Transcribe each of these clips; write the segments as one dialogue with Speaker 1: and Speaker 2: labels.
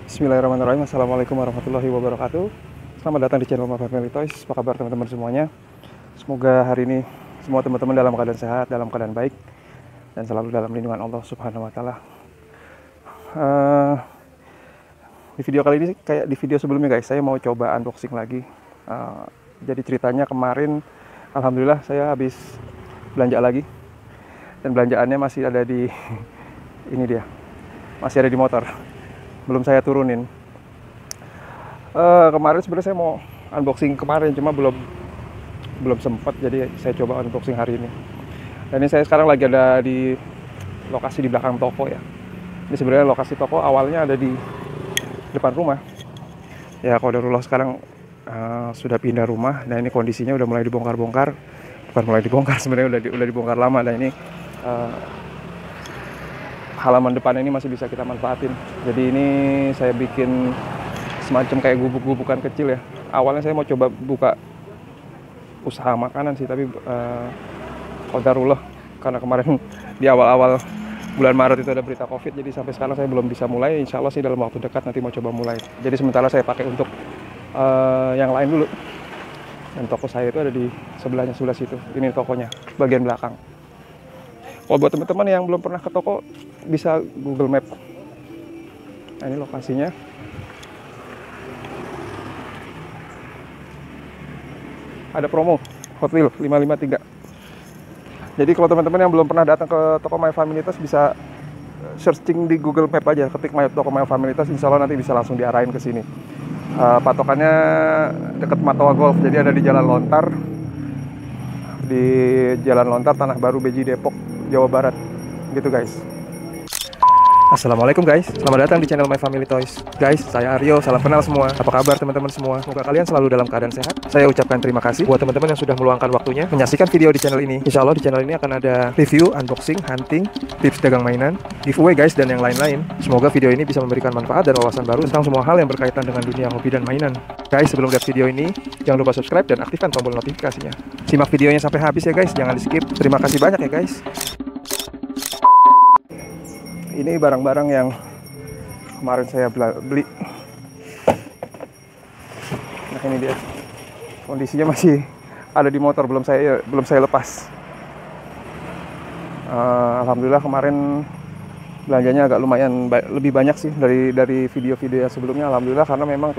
Speaker 1: Bismillahirrahmanirrahim. Assalamualaikum warahmatullahi wabarakatuh. Selamat datang di channel My Family Toys. Apa kabar teman-teman semuanya? Semoga hari ini semua teman-teman dalam keadaan sehat, dalam keadaan baik, dan selalu dalam lindungan Allah Subhanahu wa Ta'ala. Di video kali ini kayak di video sebelumnya guys, saya mau coba unboxing lagi. Jadi ceritanya kemarin alhamdulillah saya habis belanja lagi, dan belanjaannya masih ada di ini dia, masih ada di motor, belum saya turunin. Kemarin sebenarnya saya mau unboxing kemarin, cuma belum sempat, jadi saya coba unboxing hari ini. Dan ini saya sekarang lagi ada di lokasi di belakang toko ya. Ini sebenarnya lokasi toko awalnya ada di depan rumah. Ya qadarullah sekarang sudah pindah rumah, dan ini kondisinya udah mulai dibongkar-bongkar. Bukan mulai dibongkar, sebenarnya udah dibongkar lama, dan ini halaman depan ini masih bisa kita manfaatin. Jadi ini saya bikin semacam kayak gubuk-gubukan kecil ya. Awalnya saya mau coba buka usaha makanan sih, tapi qadarullah karena kemarin di awal-awal bulan Maret itu ada berita COVID, jadi sampai sekarang saya belum bisa mulai. Insya Allah sih dalam waktu dekat nanti mau coba mulai. Jadi sementara saya pakai untuk yang lain dulu. Dan toko saya itu ada di sebelah situ. Ini tokonya, bagian belakang. Kalau buat teman-teman yang belum pernah ke toko, bisa Google Map. Nah, ini lokasinya. Ada promo Hot Wheels 553. Jadi kalau teman-teman yang belum pernah datang ke toko My Family Toys, bisa searching di Google Map aja, ketik toko My Family Toys, insya Allah nanti bisa langsung diarahin ke sini. Patokannya dekat Matoa Golf, jadi ada di Jalan Lontar, Tanah Baru, Beji, Depok, Jawa Barat, gitu guys. Assalamualaikum guys, selamat datang di channel My Family Toys. Guys, saya Aryo, salam kenal semua. Apa kabar teman-teman semua? Semoga kalian selalu dalam keadaan sehat. Saya ucapkan terima kasih buat teman-teman yang sudah meluangkan waktunya menyaksikan video di channel ini. Insya Allah di channel ini akan ada review, unboxing, hunting, tips dagang mainan, giveaway guys, dan yang lain-lain. Semoga video ini bisa memberikan manfaat dan wawasan baru tentang semua hal yang berkaitan dengan dunia hobi dan mainan. Guys, sebelum lihat video ini, jangan lupa subscribe dan aktifkan tombol notifikasinya. Simak videonya sampai habis ya guys, jangan di skip. Terima kasih banyak ya guys. Ini barang-barang yang kemarin saya beli. Nah, ini dia. Kondisinya masih ada di motor, belum saya lepas. Alhamdulillah kemarin belanjanya agak lumayan lebih banyak sih dari video-video yang sebelumnya. Alhamdulillah, karena memang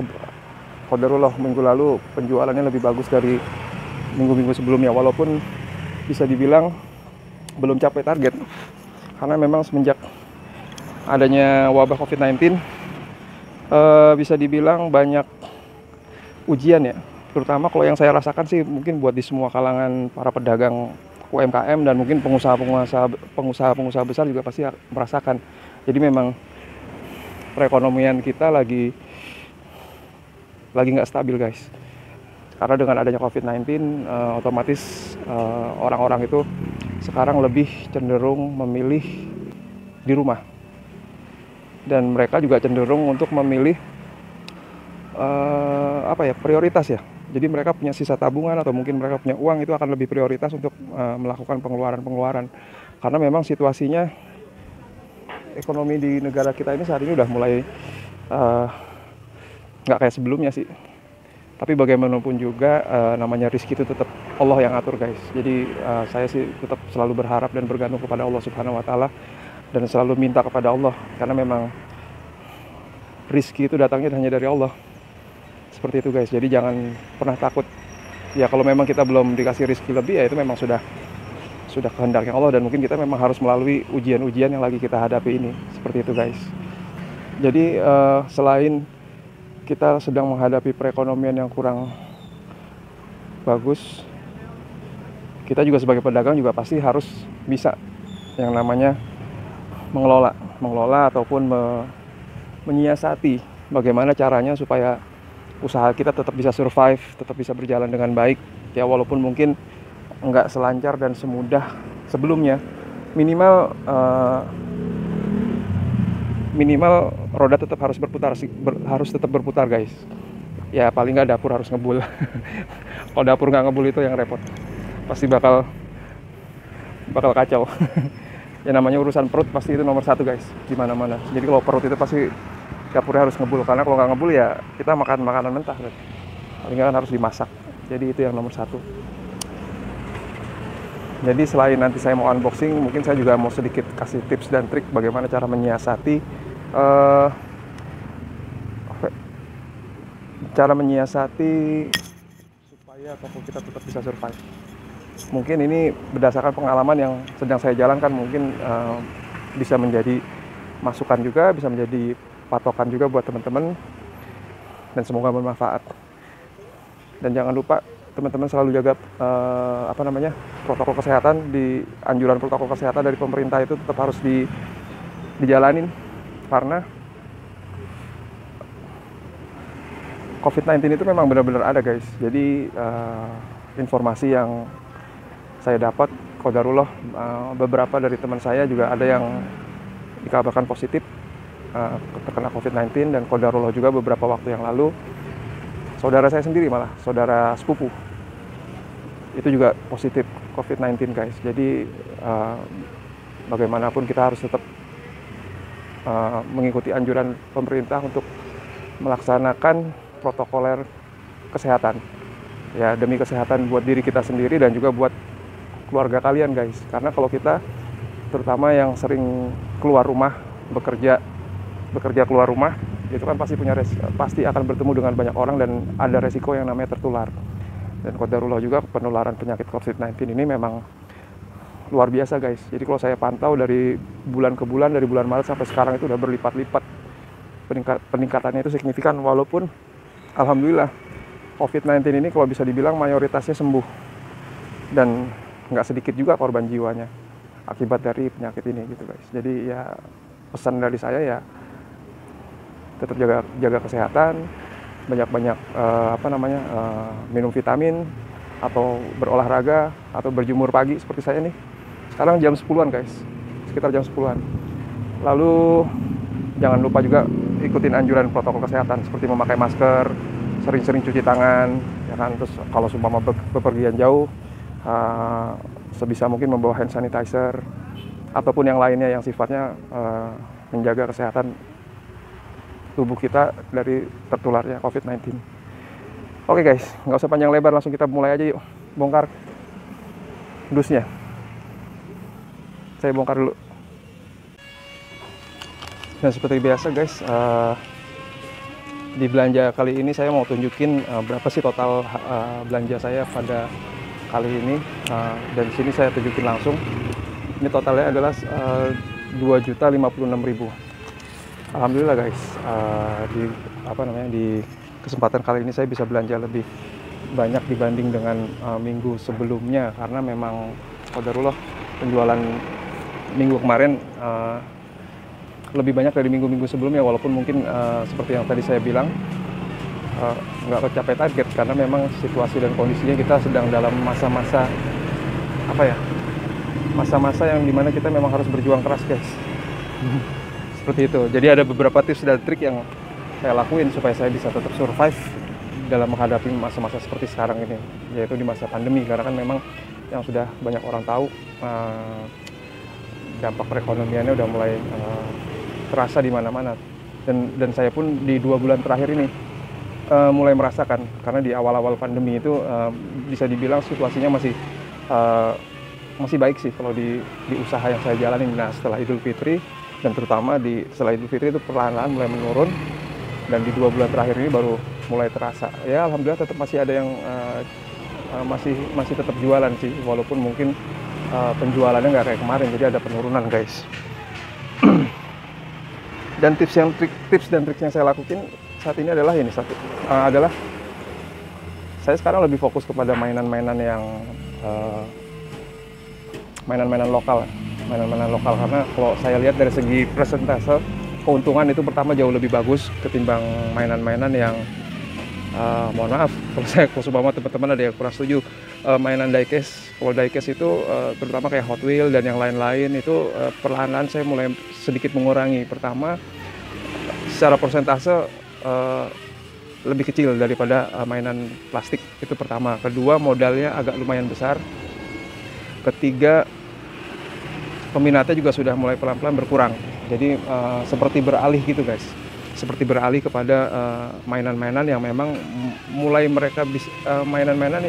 Speaker 1: qadarullah minggu lalu penjualannya lebih bagus dari minggu-minggu sebelumnya, walaupun bisa dibilang belum capai target, karena memang semenjak adanya wabah COVID-19 bisa dibilang banyak ujian ya, terutama kalau yang saya rasakan sih mungkin buat di semua kalangan para pedagang UMKM, dan mungkin pengusaha besar juga pasti merasakan. Jadi memang perekonomian kita lagi nggak stabil guys, karena dengan adanya COVID-19 otomatis orang-orang itu sekarang lebih cenderung memilih di rumah, dan mereka juga cenderung untuk memilih prioritas ya. Jadi mereka punya sisa tabungan atau mungkin mereka punya uang, itu akan lebih prioritas untuk melakukan pengeluaran, karena memang situasinya ekonomi di negara kita ini saat ini udah mulai nggak kayak sebelumnya sih. Tapi bagaimanapun juga namanya rezeki itu tetap Allah yang atur guys. Jadi saya sih tetap selalu berharap dan bergantung kepada Allah Subhanahu wa Ta'ala, dan selalu minta kepada Allah, karena memang rezeki itu datangnya hanya dari Allah. Seperti itu guys. Jadi jangan pernah takut. Ya kalau memang kita belum dikasih rezeki lebih, ya itu memang sudah kehendaknya Allah, dan mungkin kita memang harus melalui ujian-ujian yang lagi kita hadapi ini. Seperti itu guys. Jadi selain kita sedang menghadapi perekonomian yang kurang bagus, kita juga sebagai pedagang juga pasti harus bisa yang namanya mengelola ataupun menyiasati bagaimana caranya supaya usaha kita tetap bisa survive, tetap bisa berjalan dengan baik ya, walaupun mungkin nggak selancar dan semudah sebelumnya. Minimal roda tetap harus berputar, harus tetap berputar guys. Ya paling nggak dapur harus ngebul. Kalau dapur nggak ngebul itu yang repot, pasti bakal kacau. Ya namanya urusan perut pasti itu nomor satu guys, di mana-mana. Jadi kalau perut itu pasti dapurnya harus ngebul, karena kalau nggak ngebul ya kita makan makanan mentah kan. Paling nggak kan harus dimasak. Jadi itu yang nomor satu. Jadi selain nanti saya mau unboxing, mungkin saya juga mau sedikit kasih tips dan trik bagaimana cara menyiasati supaya toko kita tetap bisa survive. Mungkin ini berdasarkan pengalaman yang sedang saya jalankan, mungkin bisa menjadi masukan juga, bisa menjadi patokan juga buat teman-teman, dan semoga bermanfaat. Dan jangan lupa teman-teman selalu jaga protokol kesehatan. Di anjuran protokol kesehatan dari pemerintah itu tetap harus dijalanin, karena COVID-19 itu memang benar-benar ada guys. Jadi informasi yang saya dapat, qadarullah, beberapa dari teman saya juga ada yang dikabarkan positif terkena COVID-19, dan qadarullah juga beberapa waktu yang lalu saudara saya sendiri, malah saudara sepupu, itu juga positif COVID-19 guys. Jadi bagaimanapun kita harus tetap mengikuti anjuran pemerintah untuk melaksanakan protokoler kesehatan. Ya, demi kesehatan buat diri kita sendiri dan juga buat keluarga kalian guys. Karena kalau kita, terutama yang sering keluar rumah, bekerja keluar rumah, itu kan pasti akan bertemu dengan banyak orang dan ada resiko yang namanya tertular. Dan qadarullah juga penularan penyakit COVID-19 ini memang luar biasa guys. Jadi kalau saya pantau dari bulan ke bulan, dari bulan Maret sampai sekarang itu udah berlipat-lipat peningkatannya, itu signifikan. Walaupun alhamdulillah COVID-19 ini kalau bisa dibilang mayoritasnya sembuh, dan nggak sedikit juga korban jiwanya akibat dari penyakit ini gitu guys. Jadi ya pesan dari saya ya tetap jaga kesehatan, banyak-banyak minum vitamin, atau berolahraga, atau berjemur pagi seperti saya nih. Sekarang jam 10-an guys, sekitar jam 10-an. Lalu jangan lupa juga ikutin anjuran protokol kesehatan seperti memakai masker, sering-sering cuci tangan, ya kan. Terus kalau seumpama bepergian jauh, sebisa mungkin membawa hand sanitizer ataupun yang lainnya yang sifatnya menjaga kesehatan tubuh kita dari tertularnya COVID-19. Oke guys, nggak usah panjang lebar, langsung kita mulai aja yuk. Bongkar dusnya. Saya bongkar dulu. Dan seperti biasa guys, di belanja kali ini saya mau tunjukin berapa sih total belanja saya pada kali ini. Dan di sini saya tunjukin langsung. Ini totalnya adalah 2.056.000. Alhamdulillah guys, di kesempatan kali ini saya bisa belanja lebih banyak dibanding dengan minggu sebelumnya, karena memang qadarullah penjualan minggu kemarin lebih banyak dari minggu-minggu sebelumnya, walaupun mungkin seperti yang tadi saya bilang nggak tercapai target, karena memang situasi dan kondisinya kita sedang dalam masa-masa masa-masa yang dimana kita memang harus berjuang keras guys. Seperti itu. Jadi ada beberapa tips dan trik yang saya lakuin supaya saya bisa tetap survive dalam menghadapi masa-masa seperti sekarang ini, yaitu di masa pandemi. Karena kan memang yang sudah banyak orang tahu, dampak perekonomiannya udah mulai terasa di mana-mana. Dan saya pun di 2 bulan terakhir ini mulai merasakan, karena di awal-awal pandemi itu bisa dibilang situasinya masih baik sih kalau di usaha yang saya jalanin. Nah, setelah Idul Fitri, dan terutama setelah Idul Fitri itu perlahan-lahan mulai menurun, dan di 2 bulan terakhir ini baru mulai terasa. Ya alhamdulillah tetap masih ada yang masih tetap jualan sih, walaupun mungkin penjualannya nggak kayak kemarin, jadi ada penurunan guys. Dan tips dan trik yang saya lakukan saat ini adalah saya sekarang lebih fokus kepada mainan-mainan yang mainan-mainan lokal, karena kalau saya lihat dari segi persentase keuntungan itu pertama jauh lebih bagus ketimbang mainan-mainan yang mohon maaf kalau sebama teman-teman ada yang kurang setuju, mainan diecast. Kalau diecast itu terutama kayak Hot Wheels dan yang lain-lain itu perlahan-lahan saya mulai sedikit mengurangi. Pertama, secara persentase lebih kecil daripada mainan plastik, itu pertama. Kedua, modalnya agak lumayan besar. Ketiga, peminatnya juga sudah mulai pelan-pelan berkurang. Jadi seperti beralih gitu guys, seperti beralih kepada mainan-mainan yang memang mulai mereka mainan-mainan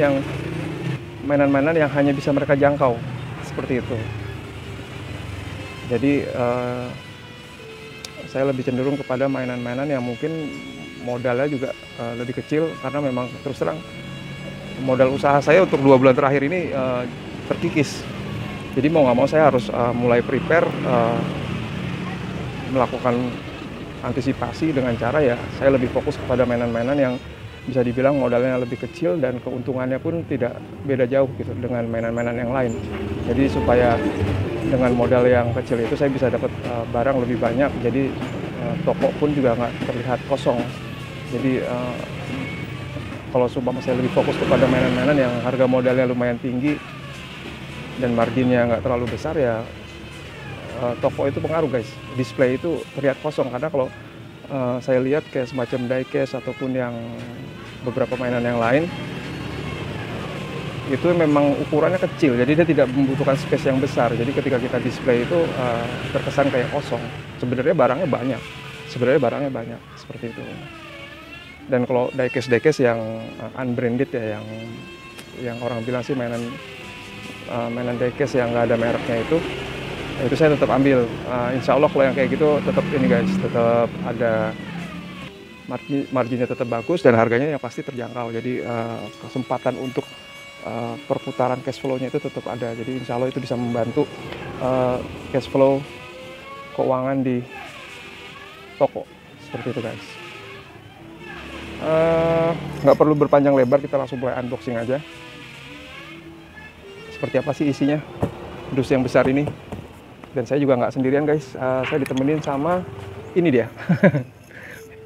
Speaker 1: yang hanya bisa mereka jangkau, seperti itu. Jadi saya lebih cenderung kepada mainan-mainan yang mungkin modalnya juga lebih kecil, karena memang terus terang modal usaha saya untuk 2 bulan terakhir ini terkikis. Jadi mau nggak mau saya harus mulai prepare, melakukan antisipasi dengan cara ya saya lebih fokus kepada mainan-mainan yang bisa dibilang modalnya lebih kecil dan keuntungannya pun tidak beda jauh gitu dengan mainan-mainan yang lain. Jadi supaya dengan modal yang kecil itu saya bisa dapat barang lebih banyak, jadi toko pun juga nggak terlihat kosong. Jadi kalau sumpah saya lebih fokus kepada mainan-mainan yang harga modalnya lumayan tinggi dan marginnya nggak terlalu besar, ya toko itu pengaruh guys. Display itu terlihat kosong, karena kalau saya lihat kayak semacam diecast ataupun yang beberapa mainan yang lain itu memang ukurannya kecil, jadi dia tidak membutuhkan space yang besar. Jadi ketika kita display itu terkesan kayak kosong. Sebenarnya barangnya banyak seperti itu. Dan kalau diecast yang unbranded ya, yang orang bilang sih mainan diecast yang nggak ada mereknya itu saya tetap ambil. Insya Allah kalau yang kayak gitu tetap ini guys, tetap ada marginnya, tetap bagus dan harganya yang pasti terjangkau. Jadi kesempatan untuk perputaran cash flow-nya itu tetap ada. Jadi insya Allah itu bisa membantu cash flow keuangan di toko, seperti itu guys. Nggak perlu berpanjang lebar, kita langsung mulai unboxing aja. Seperti apa sih isinya dus yang besar ini. Dan saya juga nggak sendirian guys, saya ditemenin sama ini dia.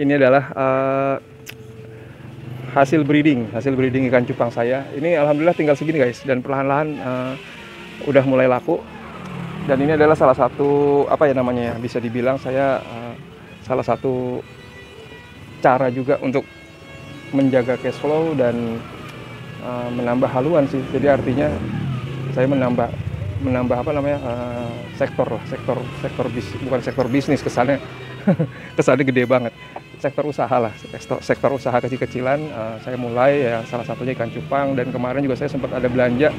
Speaker 1: Ini adalah hasil breeding ikan cupang saya. Ini alhamdulillah tinggal segini guys, dan perlahan-lahan udah mulai laku. Dan ini adalah salah satu bisa dibilang saya salah satu cara juga untuk menjaga cash flow dan menambah haluan sih. Jadi artinya saya menambah bukan sektor bisnis, kesannya gede banget. Sektor usaha lah, sektor usaha kecil-kecilan. Saya mulai ya salah satunya ikan cupang, dan kemarin juga saya sempat ada belanja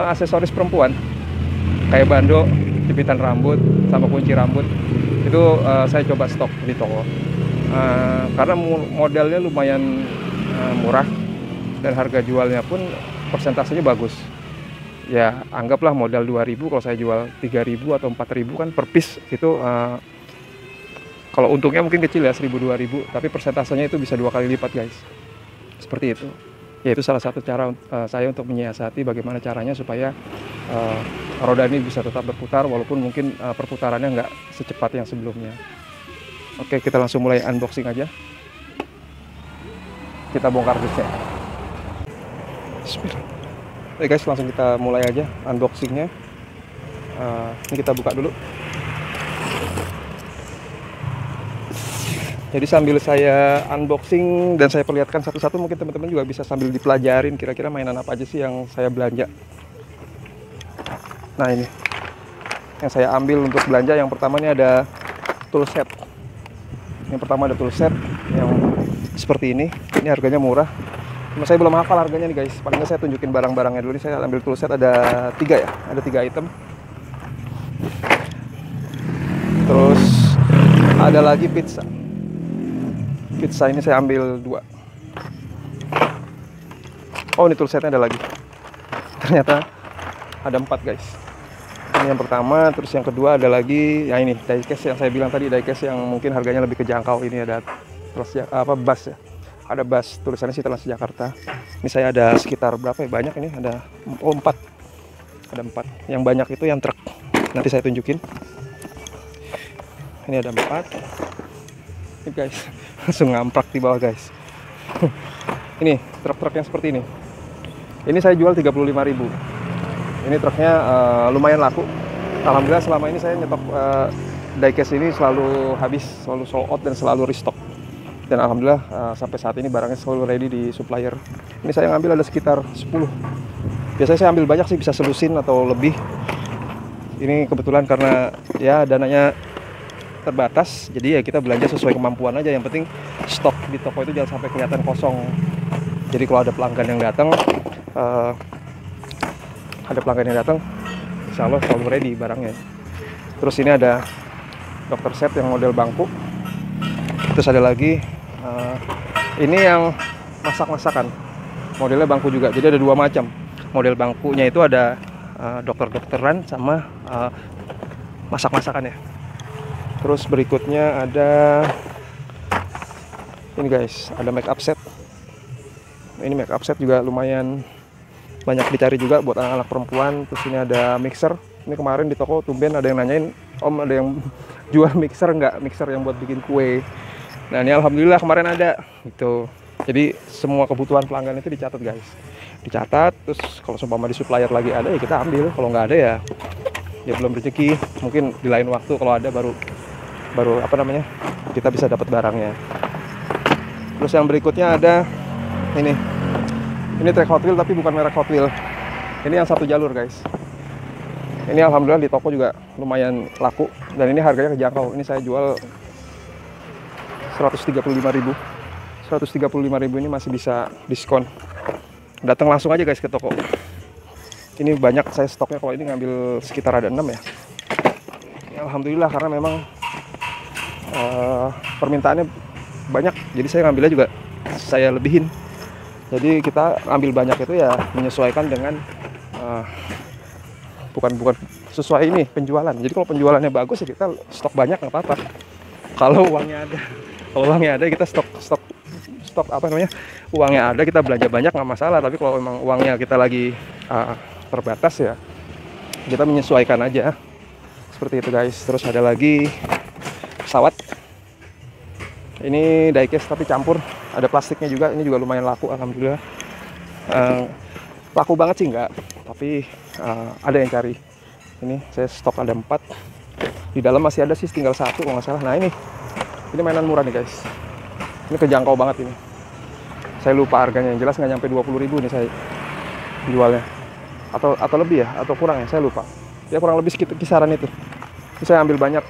Speaker 1: aksesoris perempuan kayak bando, jepitan rambut, sama kunci rambut. Itu saya coba stok di toko karena modalnya lumayan murah dan harga jualnya pun persentasenya bagus. Ya anggaplah modal 2.000, kalau saya jual 3.000 atau 4.000 kan per piece itu. Kalau untungnya mungkin kecil ya, 1.000-2.000, tapi persentasenya itu bisa 2 kali lipat guys. Seperti itu. Ya itu salah satu cara saya untuk menyiasati bagaimana caranya supaya roda ini bisa tetap berputar, walaupun mungkin perputarannya nggak secepat yang sebelumnya. Oke, kita langsung mulai unboxing aja. Kita bongkar dusnya. Bismillah. Oke guys, langsung kita mulai aja unboxingnya. Ini kita buka dulu. Jadi sambil saya unboxing dan saya perlihatkan satu-satu, mungkin teman-teman juga bisa sambil dipelajarin kira-kira mainan apa aja sih yang saya belanja. Nah ini yang saya ambil untuk belanja. Yang pertama ini ada tool set. Yang seperti ini. Ini harganya murah. Cuma saya belum hafal harganya nih guys. Paling nggak saya tunjukin barang-barangnya dulu. Ini saya ambil tool set, ada 3 ya. Ada 3 item. Terus ada lagi pizza ini saya ambil 2. Oh, ini tool setnya ada lagi. Ternyata ada 4 guys. Ini yang pertama, terus yang kedua ada lagi. Ya ini diecast yang saya bilang tadi, diecast yang mungkin harganya lebih kejangkau. Ini ada bass ya. Ada bass, tulisannya sih Transjakarta. Ini saya ada sekitar berapa ya? Banyak ini, ada 4. Ada 4. Yang banyak itu yang truk. Nanti saya tunjukin. Ini ada 4. Ini guys, langsung ngamprak di bawah guys. Ini truk-truk yang seperti ini. Ini saya jual 35.000. Ini truknya lumayan laku. Alhamdulillah selama ini saya nyetok diecast ini selalu habis, selalu sold out dan selalu restock. Dan alhamdulillah sampai saat ini barangnya selalu ready di supplier. Ini saya ngambil ada sekitar 10. Biasanya saya ambil banyak sih, bisa selusin atau lebih. Ini kebetulan karena ya dananya terbatas, jadi ya kita belanja sesuai kemampuan aja. Yang penting stok di toko itu jangan sampai kelihatan kosong. Jadi kalau ada pelanggan yang datang, insya Allah selalu ready barangnya. Terus ini ada dokter set yang model bangku. Terus ada lagi ini yang masak-masakan, modelnya bangku juga. Jadi ada dua macam model bangkunya, itu ada dokter-dokteran sama masak-masakan ya. Terus berikutnya ada ini guys, ada make up set. Ini make up set juga lumayan banyak dicari juga buat anak-anak perempuan. Terus ini ada mixer. Ini kemarin di toko tumben ada yang nanyain, "Om, ada yang jual mixer nggak? Mixer yang buat bikin kue." Nah, ini alhamdulillah kemarin ada gitu. Jadi semua kebutuhan pelanggan itu dicatat guys. Dicatat, terus kalau seumpama di supplier lagi ada ya kita ambil. Kalau nggak ada ya belum rezeki. Mungkin di lain waktu kalau ada baru apa namanya, kita bisa dapat barangnya. Terus yang berikutnya ada ini track Hot Wheel tapi bukan merek Hot Wheel. Ini yang satu jalur guys. Ini alhamdulillah di toko juga lumayan laku dan ini harganya kejangkau. Ini saya jual 135.000. 135.000 ini masih bisa diskon. Datang langsung aja guys ke toko. Ini banyak saya stoknya, kalau ini ngambil sekitar ada 6 ya. Ini alhamdulillah karena memang permintaannya banyak, jadi saya ngambilnya juga saya lebihin. Jadi kita ambil banyak itu ya menyesuaikan dengan bukan sesuai ini penjualan. Jadi kalau penjualannya bagus ya kita stok banyak nggak apa-apa. Kalau uangnya ada kita stok apa namanya, uangnya ada kita belanja banyak nggak masalah. Tapi kalau memang uangnya kita lagi terbatas ya kita menyesuaikan aja seperti itu guys. Terus ada lagi pesawat. Ini diecast tapi campur, ada plastiknya juga. Ini juga lumayan laku alhamdulillah. Laku banget sih enggak, tapi ada yang cari. Ini saya stok ada 4. Di dalam masih ada sih tinggal 1 kalau nggak salah. Nah ini mainan murah nih guys. Ini kejangkau banget ini. Saya lupa harganya, yang jelas nggak nyampe 20.000 nih saya jualnya. Atau lebih ya, atau kurang ya, saya lupa. Ya kurang lebih sekitar kisaran itu. Ini saya ambil banyak,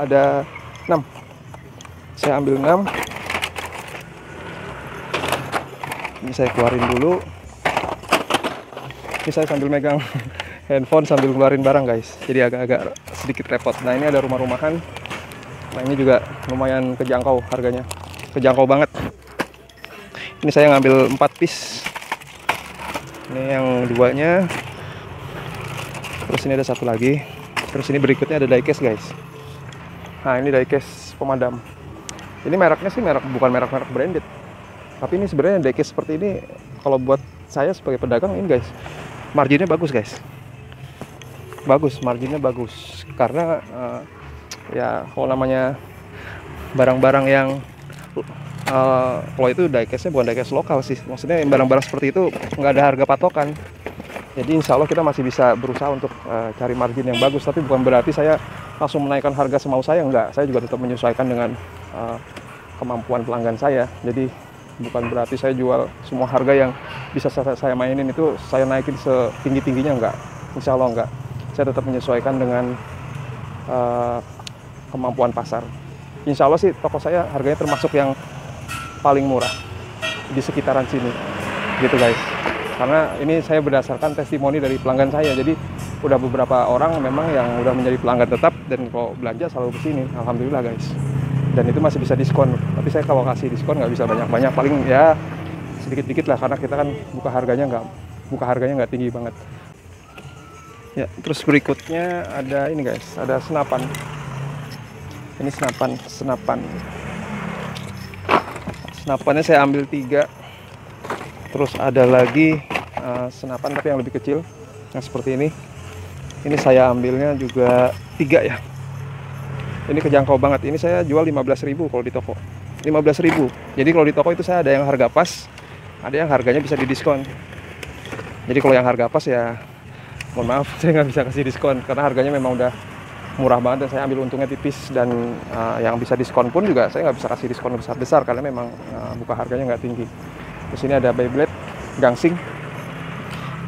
Speaker 1: ada 6. Saya ambil 6. Ini saya keluarin dulu. Ini saya sambil megang handphone sambil keluarin barang guys. Jadi agak-agak sedikit repot. Nah ini ada rumah-rumahan. Nah ini juga lumayan kejangkau harganya. Kejangkau banget. Ini saya ngambil 4 piece. Ini yang 2-nya. Terus ini ada 1 lagi. Terus ini berikutnya ada diecast guys. Nah ini diecast pemadam. Ini mereknya sih bukan merek branded. Tapi ini sebenarnya diecast seperti ini kalau buat saya sebagai pedagang ini guys, marginnya bagus guys. Bagus, marginnya bagus. Karena ya kalau namanya barang-barang yang kalau itu diecastnya bukan diecast lokal sih. Maksudnya barang-barang seperti itu nggak ada harga patokan. Jadi insya Allah kita masih bisa berusaha untuk cari margin yang bagus. Tapi bukan berarti saya langsung menaikkan harga semau saya, enggak. Saya juga tetap menyesuaikan dengan kemampuan pelanggan saya. Jadi bukan berarti saya jual semua harga yang bisa saya mainin itu saya naikin setinggi-tingginya, enggak. Insya Allah enggak. Saya tetap menyesuaikan dengan kemampuan pasar. Insya Allah sih toko saya harganya termasuk yang paling murah di sekitaran sini, gitu guys. Karena ini saya berdasarkan testimoni dari pelanggan saya. Jadi udah beberapa orang memang yang udah menjadi pelanggan tetap dan kalau belanja selalu kesini. Alhamdulillah guys. Dan itu masih bisa diskon. Tapi saya kalau kasih diskon nggak bisa banyak-banyak. Paling ya sedikit-dikit lah karena kita kan buka harganya nggak tinggi banget. Ya, terus berikutnya ada ini guys, ada senapan. Ini senapan. Senapannya saya ambil 3. Terus ada lagi senapan tapi yang lebih kecil, yang seperti ini. Ini saya ambilnya juga 3 ya. Ini kejangkau banget. Ini saya jual 15.000 kalau di toko. 15.000. Jadi kalau di toko itu saya ada yang harga pas, ada yang harganya bisa didiskon. Jadi kalau yang harga pas ya mohon maaf saya nggak bisa kasih diskon karena harganya memang udah murah banget dan saya ambil untungnya tipis. Dan yang bisa diskon pun juga saya nggak bisa kasih diskon besar-besar karena memang buka harganya nggak tinggi. Terus ini ada Beyblade gangsing.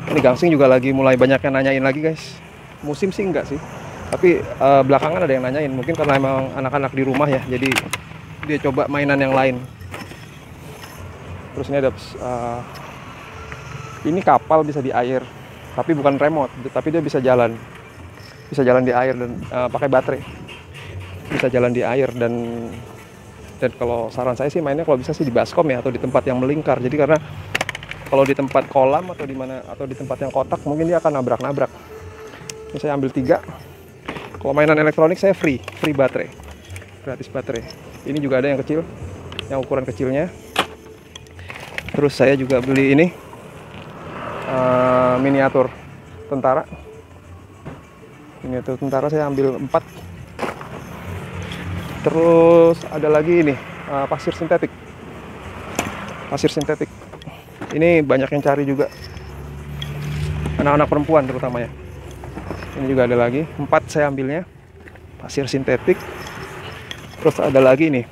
Speaker 1: Ini gangsing juga lagi mulai banyak yang nanyain lagi guys. musim sih enggak sih, tapi belakangan ada yang nanyain, mungkin karena emang anak-anak di rumah ya, jadi dia coba mainan yang lain. Terus ini ada ini kapal bisa di air, tapi bukan remote, tapi dia bisa jalan di air dan pakai baterai, bisa jalan di air. Dan kalau saran saya sih mainnya kalau bisa sih di baskom ya, atau di tempat yang melingkar. Jadi karena kalau di tempat kolam atau di mana, atau di tempat yang kotak, mungkin dia akan nabrak-nabrak. Ini saya ambil 3. Kalau mainan elektronik saya free baterai, gratis baterai. Ini juga ada yang kecil, yang ukuran kecilnya. Terus saya juga beli ini miniatur tentara. Miniatur tentara saya ambil 4. Terus ada lagi ini pasir sintetik. Ini banyak yang cari juga, anak-anak perempuan terutama ya. Ini juga ada lagi 4 saya ambilnya, pasir sintetik. Terus ada lagi nih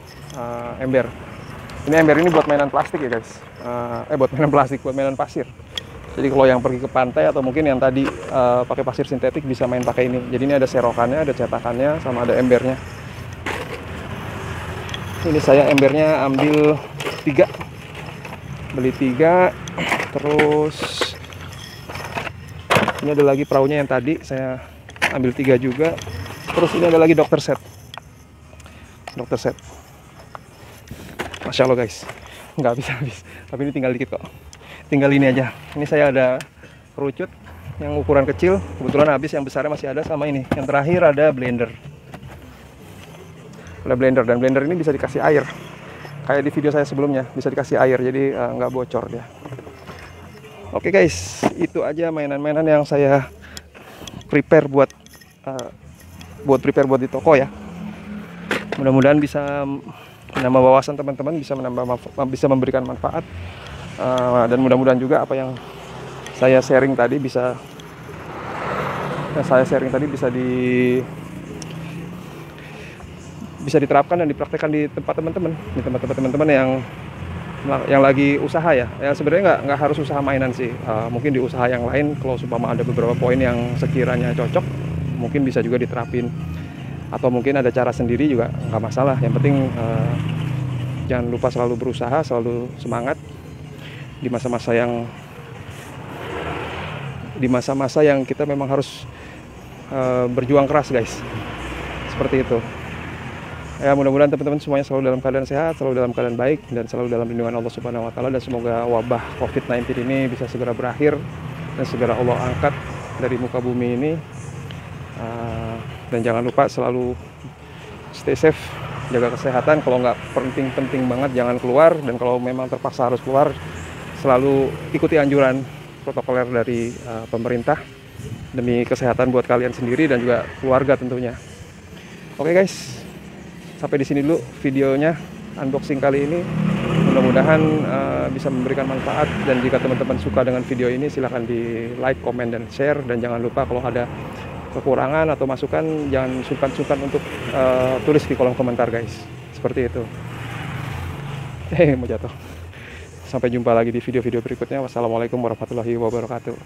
Speaker 1: ember. Ini ember ini buat mainan plastik ya guys. Buat mainan pasir. Jadi kalau yang pergi ke pantai atau mungkin yang tadi pakai pasir sintetik bisa main pakai ini. Jadi ini ada serokannya, ada cetakannya, sama ada embernya. Ini saya embernya ambil 3. Beli 3. Terus ini ada lagi perahunya yang tadi saya ambil 3 juga. Terus ini ada lagi dokter set. Masya Allah guys, nggak habis. Tapi ini tinggal dikit kok. Tinggal ini aja. Ini saya ada kerucut yang ukuran kecil, kebetulan habis, yang besarnya masih ada, sama ini. Yang terakhir ada blender. Dan blender ini bisa dikasih air. Kayak di video saya sebelumnya, bisa dikasih air, jadi nggak bocor dia. Oke guys, itu aja mainan-mainan yang saya prepare buat di toko ya. Mudah-mudahan bisa menambah wawasan teman-teman, bisa memberikan manfaat, dan mudah-mudahan juga apa yang saya sharing tadi bisa diterapkan dan dipraktekkan di tempat teman-teman yang lagi usaha ya. Sebenarnya nggak harus usaha mainan sih, mungkin di usaha yang lain kalau supaya ada beberapa poin yang sekiranya cocok, mungkin bisa juga diterapin. Atau mungkin ada cara sendiri juga nggak masalah. Yang penting jangan lupa selalu berusaha, selalu semangat di masa-masa yang kita memang harus berjuang keras guys. Seperti itu. Ya, mudah-mudahan teman-teman semuanya selalu dalam keadaan sehat, selalu dalam keadaan baik, dan selalu dalam lindungan Allah Subhanahu wa taala, dan semoga wabah COVID-19 ini bisa segera berakhir dan segera Allah angkat dari muka bumi ini. Dan jangan lupa selalu stay safe, jaga kesehatan. Kalau nggak penting banget jangan keluar, dan kalau memang terpaksa harus keluar, selalu ikuti anjuran protokoler dari pemerintah demi kesehatan buat kalian sendiri dan juga keluarga tentunya. Oke guys, sampai di sini dulu videonya, unboxing kali ini. Mudah-mudahan bisa memberikan manfaat, dan jika teman-teman suka dengan video ini silahkan di like, komen, dan share. Dan jangan lupa kalau ada kekurangan atau masukan jangan sungkan-sungkan untuk tulis di kolom komentar guys. Seperti itu. Mau jatuh. Sampai jumpa lagi di video-video berikutnya. Wassalamualaikum warahmatullahi wabarakatuh.